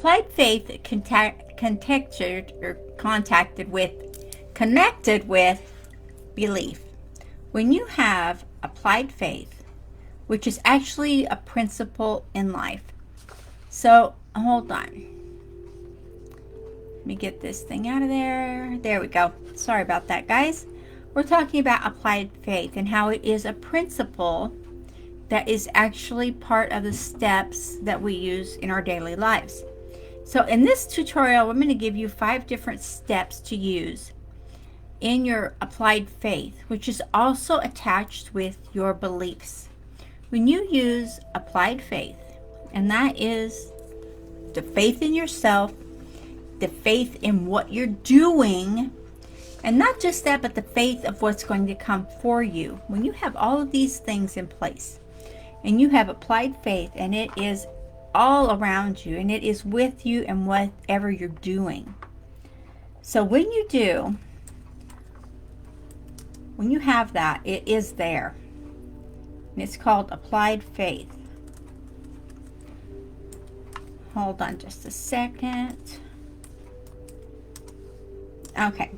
Applied faith connected with belief. When you have applied faith, which is actually a principle in life. So, hold on. Let me get this thing out of there. There we go. Sorry about that, guys. We're talking about applied faith and how it is a principle that is actually part of the steps that we use in our daily lives. So in this tutorial, I'm going to give you 5 different steps to use in your applied faith, which is also attached with your beliefs. When you use applied faith, and that is the faith in yourself, the faith in what you're doing, and not just that, but the faith of what's going to come for you. When you have all of these things in place, and you have applied faith, and it is all around you, and it is with you and whatever you're doing. So when you have that, it is there. And it's called applied faith. Hold on just a second. Okay.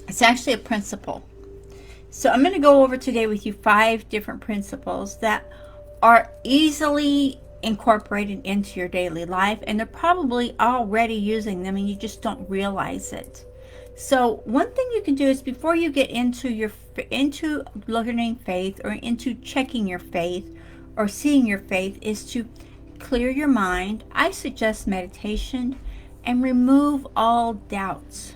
It's actually a principle. So I'm going to go over today with you 5 different principles that are easily incorporated into your daily life, and they're probably already using them and you just don't realize it. So one thing you can do is, before you get into learning faith or into checking your faith or seeing your faith, is to clear your mind. I suggest meditation and remove all doubts.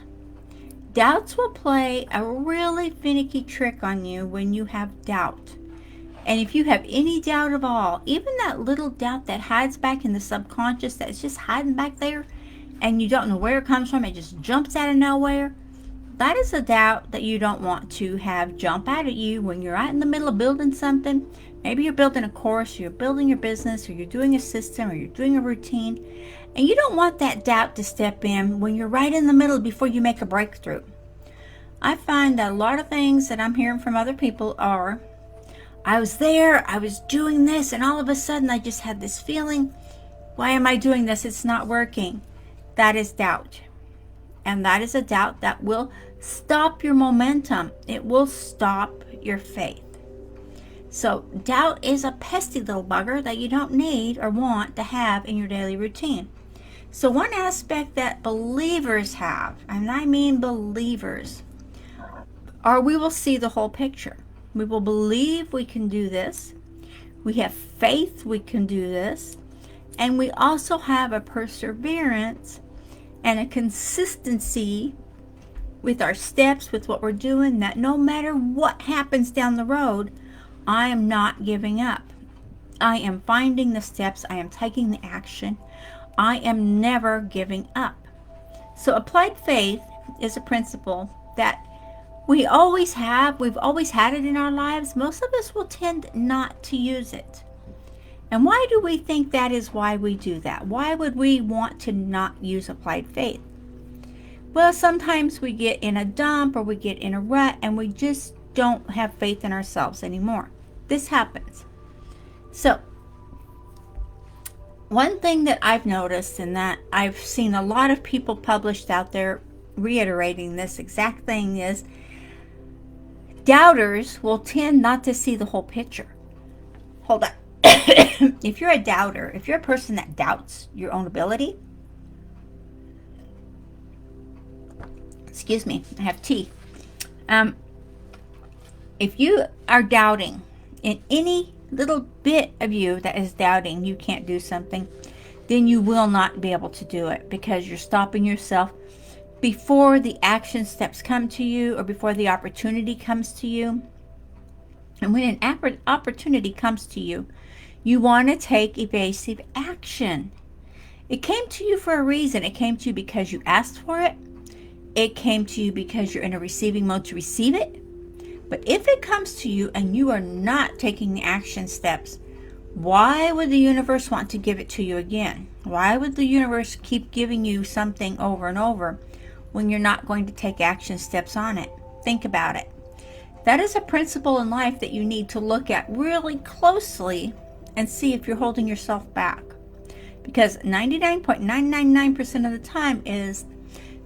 Doubts will play a really finicky trick on you when you have doubt. And if you have any doubt at all, even that little doubt that hides back in the subconscious, that's just hiding back there, and you don't know where it comes from, it just jumps out of nowhere, that is a doubt that you don't want to have jump out at you when you're out in the middle of building something. Maybe you're building a course, you're building your business, or you're doing a system, or you're doing a routine, and you don't want that doubt to step in when you're right in the middle before you make a breakthrough. I find that a lot of things that I'm hearing from other people are, I was there, I was doing this, and all of a sudden I just had this feeling, why am I doing this? It's not working. That is doubt. And that is a doubt that will stop your momentum. It will stop your faith. So doubt is a pesky little bugger that you don't need or want to have in your daily routine. So one aspect that believers have, and I mean believers, are we will see the whole picture. We will believe we can do this. We have faith we can do this. And we also have a perseverance and a consistency with our steps, with what we're doing, that no matter what happens down the road, I am not giving up. I am finding the steps. I am taking the action. I am never giving up. So applied faith is a principle that we always have. We've always had it in our lives. Most of us will tend not to use it. And why do we think that is why we do that? Why would we want to not use applied faith? Well, sometimes we get in a dump or we get in a rut and we just don't have faith in ourselves anymore. This happens. So, one thing that I've noticed, and that I've seen a lot of people published out there reiterating this exact thing, is doubters will tend not to see the whole picture. Hold on. If you're a doubter, if you're a person that doubts your own ability, excuse me, I have tea. If you are doubting, in any little bit of you that is doubting you can't do something, then you will not be able to do it, because you're stopping yourself before the action steps come to you or before the opportunity comes to you. And when an opportunity comes to you, you want to take evasive action. It came to you for a reason. It came to you because you asked for it. It came to you because you're in a receiving mode to receive it. But if it comes to you and you are not taking the action steps, why would the universe want to give it to you again? Why would the universe keep giving you something over and over when you're not going to take action steps on it? Think about it. That is a principle in life that you need to look at really closely and see if you're holding yourself back. Because 99.999% of the time is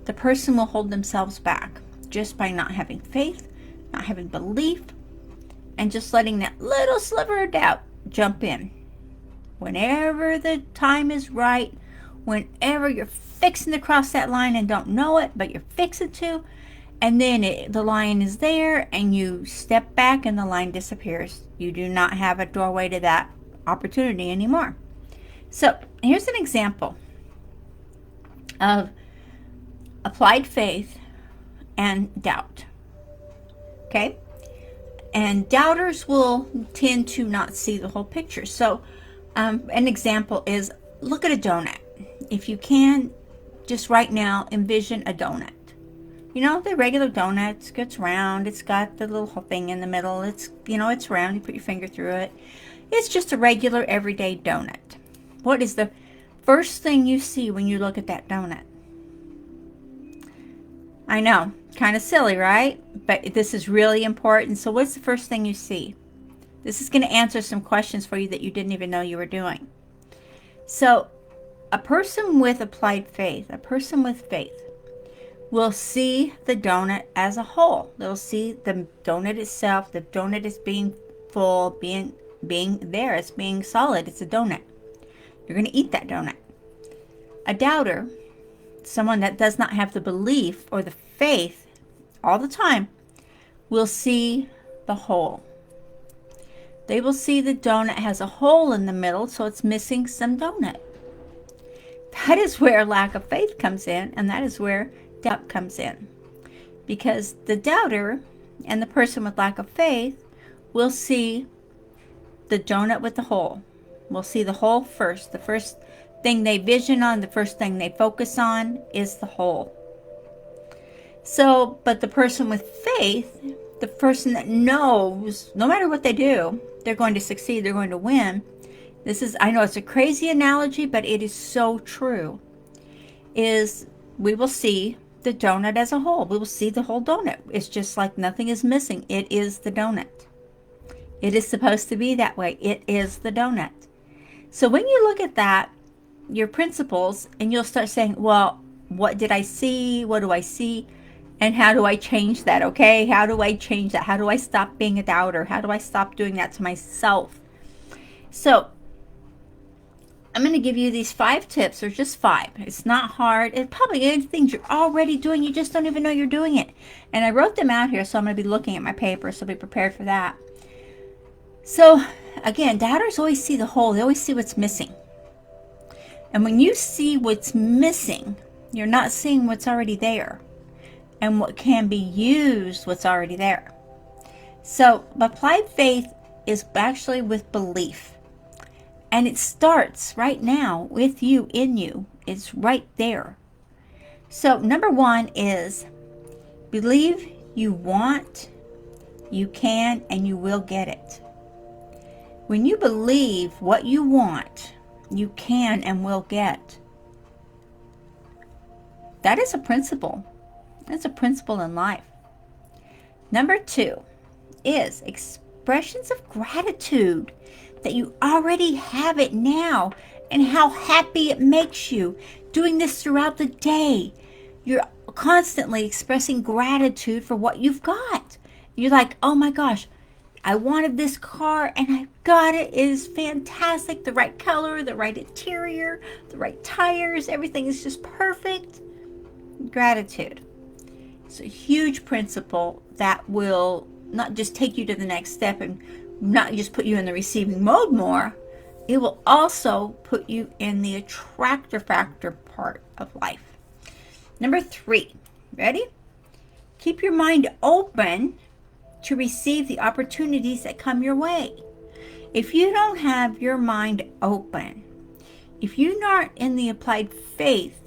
the person will hold themselves back just by not having faith, not having belief, and just letting that little sliver of doubt jump in. Whenever the time is right, whenever you're fixing to cross that line and don't know it, but you're fixing to, and then the line is there and you step back and the line disappears. You do not have a doorway to that opportunity anymore. So here's an example of applied faith and doubt. Okay? And doubters will tend to not see the whole picture. So an example is, look at a donut. If you can, just right now, envision a donut. You know, the regular donut, it's round, it's got the little thing in the middle, it's round, you put your finger through it. It's just a regular everyday donut. What is the first thing you see when you look at that donut? I know, kind of silly, right? But this is really important. So what's the first thing you see? This is going to answer some questions for you that you didn't even know you were doing. So a person with applied faith, a person with faith, will see the donut as a whole. They'll see the donut itself. The donut is being full, being there. It's being solid. It's a donut. You're going to eat that donut. A doubter, someone that does not have the belief or the faith all the time, will see the whole. They will see the donut has a hole in the middle, so it's missing some donut. That is where lack of faith comes in, and that is where doubt comes in. Because the doubter and the person with lack of faith will see the donut with the hole. Will see the hole first. The first thing they vision on, the first thing they focus on is the hole. So, but the person with faith, the person that knows no matter what they do, they're going to succeed, they're going to win. This is, I know it's a crazy analogy, but it is so true. Is we will see the donut as a whole. We will see the whole donut. It's just like nothing is missing. It is the donut. It is supposed to be that way. It is the donut. So when you look at that, your principles, and you'll start saying, well, what did I see? What do I see? And how do I change that? Okay, how do I change that? How do I stop being a doubter? How do I stop doing that to myself? So I'm going to give you these 5 tips, or just 5. It's not hard. It probably is things you're already doing. You just don't even know you're doing it. And I wrote them out here, so I'm going to be looking at my paper, so be prepared for that. So again, doubters always see the whole. They always see what's missing. And when you see what's missing, you're not seeing what's already there and what can be used, what's already there. So applied faith is actually with belief. And it starts right now with you, in you. It's right there. So number 1 is believe you want, you can, and you will get it. When you believe what you want, you can and will get, that is a principle. That's a principle in life. Number 2 is expressions of gratitude that you already have it now and how happy it makes you. Doing this throughout the day, you're constantly expressing gratitude for what you've got. You're like, oh my gosh, I wanted this car and I got it. It is fantastic. The right color, the right interior, the right tires, everything is just perfect. Gratitude. It's a huge principle that will not just take you to the next step and not just put you in the receiving mode more. It will also put you in the attractor factor part of life. Number 3, ready? Keep your mind open to receive the opportunities that come your way. If you don't have your mind open, if you're not in the applied faith,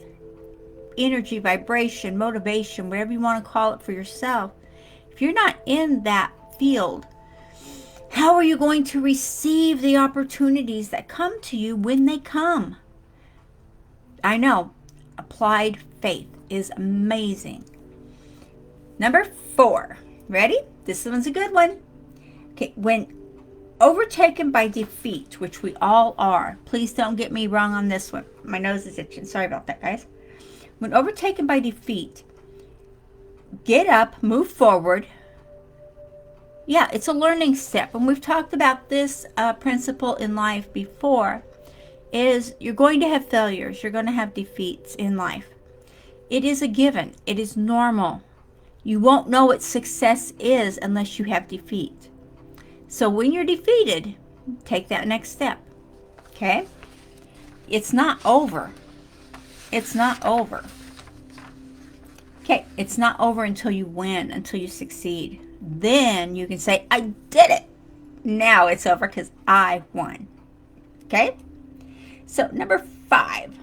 energy, vibration, motivation, whatever you want to call it for yourself, if you're not in that field, how are you going to receive the opportunities that come to you when they come? I know, applied faith is amazing. Number 4, ready? This one's a good one. Okay, when overtaken by defeat, which we all are. Please don't get me wrong on this one. My nose is itching. Sorry about that, guys. When overtaken by defeat, get up, move forward. Yeah, it's a learning step. And we've talked about this principle in life before, is you're going to have failures. You're going to have defeats in life. It is a given. It is normal. You won't know what success is unless you have defeat. So when you're defeated, take that next step. Okay? It's not over. It's not over. Okay, it's not over until you win, until you succeed. Then you can say, I did it. Now it's over because I won. Okay? So number 5.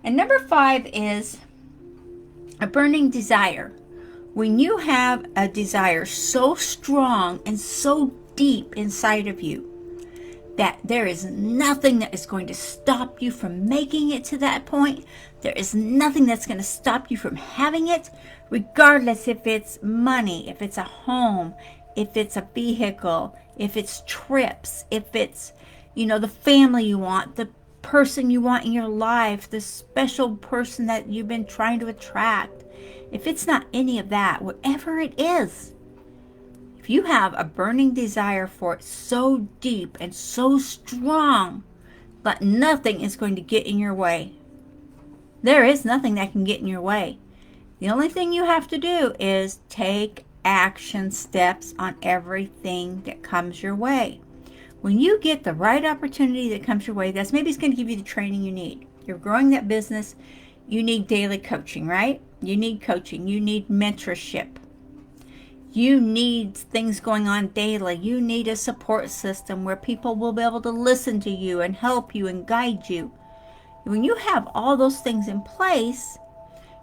And number 5 is a burning desire. When you have a desire so strong and so deep inside of you that there is nothing that is going to stop you from making it to that point, there is nothing that's going to stop you from having it, regardless if it's money, if it's a home, if it's a vehicle, if it's trips, if it's, the family you want, the person you want in your life, the special person that you've been trying to attract. If it's not any of that, whatever it is, if you have a burning desire for it so deep and so strong that nothing is going to get in your way, there is nothing that can get in your way. The only thing you have to do is take action steps on everything that comes your way. When you get the right opportunity that comes your way, that's maybe it's going to give you the training you need. You're growing that business. You need daily coaching, right? You need coaching. You need mentorship. You need things going on daily. You need a support system where people will be able to listen to you and help you and guide you. When you have all those things in place,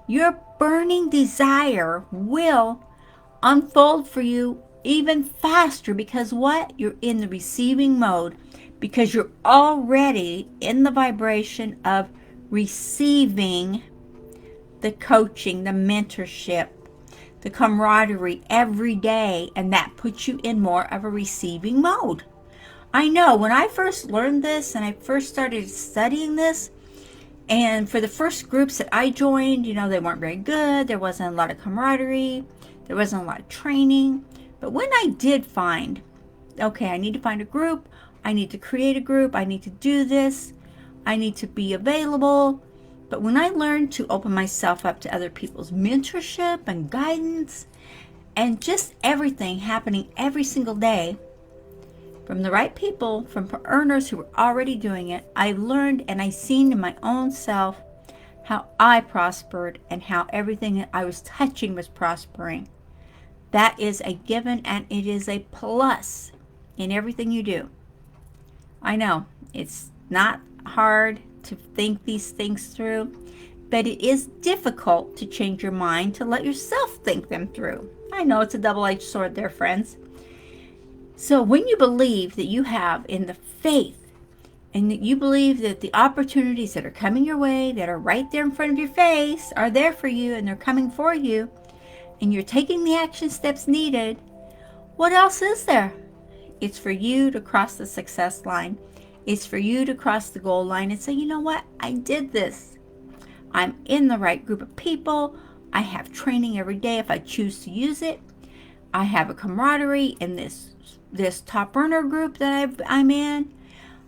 your burning desire will unfold for you even faster, because what? You're in the receiving mode, because you're already in the vibration of receiving the coaching, the mentorship, the camaraderie every day, and that puts you in more of a receiving mode. I know when I first learned this and I first started studying this, and for the first groups that I joined, they weren't very good. There wasn't a lot of camaraderie. There wasn't a lot of training. But when I did find, okay, I need to find a group. I need to create a group. I need to do this. I need to be available. But when I learned to open myself up to other people's mentorship and guidance and just everything happening every single day from the right people, from earners who were already doing it, I learned and I seen in my own self how I prospered and how everything that I was touching was prospering. That is a given, and it is a plus in everything you do. I know it's not hard to think these things through, but it is difficult to change your mind to let yourself think them through. I know it's a double-edged sword there, friends. So when you believe that you have in the faith, and that you believe that the opportunities that are coming your way, that are right there in front of your face, are there for you and they're coming for you, and you're taking the action steps needed, what else is there? It's for you to cross the success line. It's for you to cross the goal line and say, you know what? I did this. I'm in the right group of people. I have training every day if I choose to use it. I have a camaraderie in this top earner group that I'm in.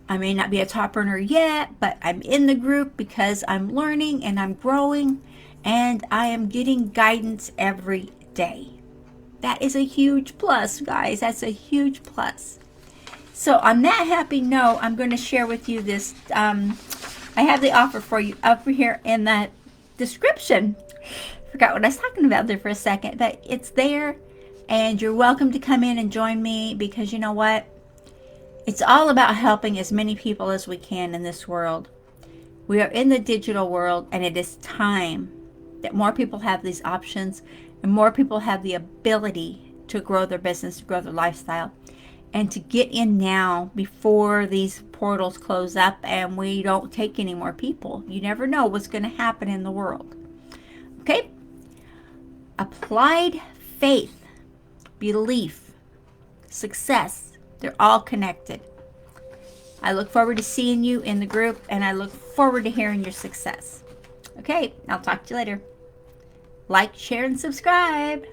I may not be a top earner yet, but I'm in the group because I'm learning and I'm growing and I am getting guidance every day. That is a huge plus, guys. That's a huge plus. So on that happy note, I'm going to share with you this. I have the offer for you up here in the description. Forgot what I was talking about there for a second, but it's there. And you're welcome to come in and join me, because you know what? It's all about helping as many people as we can in this world. We are in the digital world, and it is time that more people have these options and more people have the ability to grow their business, to grow their lifestyle, and to get in now before these portals close up and we don't take any more people. You never know what's going to happen in the world. Okay? Applied faith, belief, success, They're all connected. I look forward to seeing you in the group, and I look forward to hearing your success. Okay, I'll talk to you later. Like, share, and subscribe.